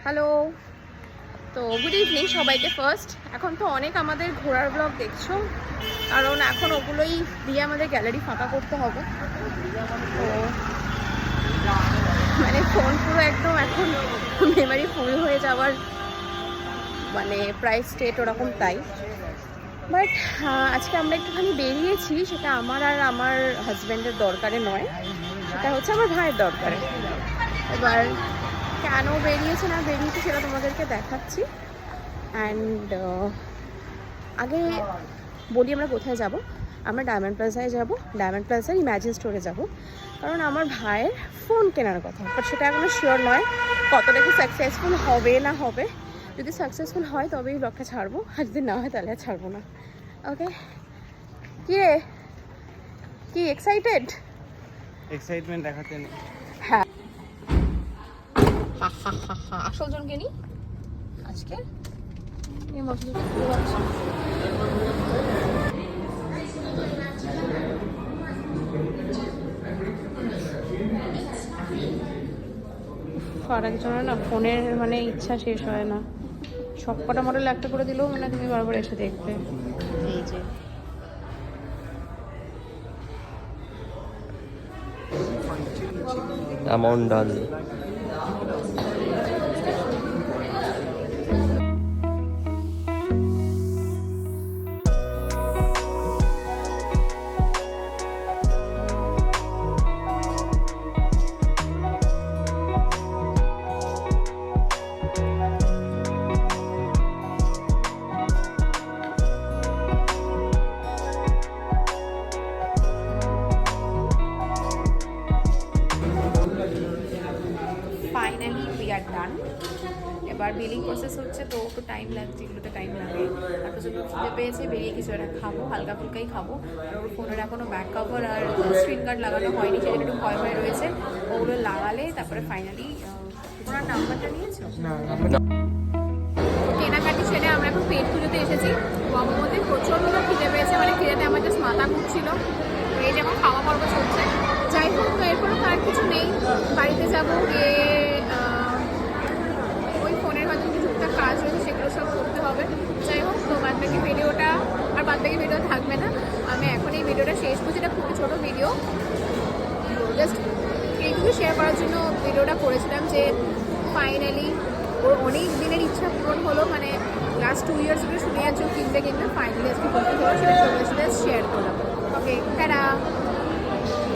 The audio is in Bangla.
হ্যালো, তো গুড ইভিনিং সবাইকে। ফার্স্ট এখন তো অনেক আমাদের ঘোরার ব্লগ দেখছো, কারণ এখন ওগুলোই দিয়ে আমাদের গ্যালারি ফাঁকা করতে হবে। তো মানে ফোন পুরো একদম এখন মেমারি ফুল হয়ে যাওয়ার মানে প্রায় স্টেট ওরকম তাই। বাট আজকে আমরা একটুখানি বেরিয়েছি, সেটা আমার আর আমার হাজব্যান্ডের দরকারে নয়, সেটা হচ্ছে আমার ভাইয়ের দরকারে। এবার কেন বেরিয়েছে না বেরিয়েছে সেটা তোমাদেরকে দেখাচ্ছি। অ্যান্ড আগে বলি আমরা কোথায় যাব। আমরা ডায়মন্ড প্লাজায় যাব, ডায়মন্ড প্লাজার ইম্যাজিন স্টোরে যাব, কারণ আমার ভাইয়ের ফোন কেনার কথা। বাট সেটা এখনো শিওর নয় কতটা কি সাকসেসফুল হবে না হবে। যদি সাকসেসফুল হয় তবেই ব্লগটা ছাড়বো, আর যদি না হয় তাহলে আর ছাড়বো না। ওকে, কি রে, কি এক্সাইটেড? এক্সাইটমেন্ট দেখাতে নেই। হ্যাঁ, আসল জনকে নি আজকে আর একজনের না ফোনের মানে ইচ্ছা শেষ হয় না, সব কটা মডেল একটা করে দিলেও মানে তুমি বারবার এসে দেখবে। এই যে অ্যামাউন্ট ডাল ফাইনালি উই আর ডান। এবার বিলিং প্রসেস হচ্ছে, তো একটু টাইম লাগছে, এগুলোতে টাইম লাগে। আর প্রচুর খিদে পেয়েছে, বেরিয়ে কিছু একটা খাবো, হালকা ফুলকাই খাবো। আর ওর ফোনের এখনও ব্যাক কভার আর স্ক্রিন গার্ড লাগানো হয়নি, সেটা একটু ভয় ভয় রয়েছে। ওগুলো লাগালে তারপরে ফাইনালি। ওনার নাম্বারটা নিয়েছো? কেনাকাটি ছেড়ে আমরা এখন পেট পুজোতে এসেছি। আমার মধ্যে প্রচণ্ড খিদে পেয়েছে, মানে খিদেতে আমার জাস্ট মাথা ঘুরছিল। এই যেমন খাওয়া পর্ব চলছে। যাই হোক, তো এরপরে তার কিছু নেই, বাড়িতে যাবো, গিয়ে ওই ফোনের হয়তো কিছু টুকটাক কাজ রয়েছে সেগুলো সব করতে হবে। যাই হোক, তো বাদবাকি ভিডিওটা আর বাদবাকি ভিডিও থাকবে না। আমি এখন এই ভিডিওটা শেষ করছি, এটা খুবই ছোটো ভিডিও, জাস্ট এইটুকু শেয়ার করার জন্য ভিডিওটা করেছিলাম যে ফাইনালি ওর অনেক দিনের ইচ্ছা পূরণ হলো। মানে লাস্ট 2 ইয়ার্স ধরে শুনে যাচ্ছ কিনবে কিনবে, ফাইনালি আজকে বলতে হলো, সেটা শেয়ার করলাম। ওকে, টাটা।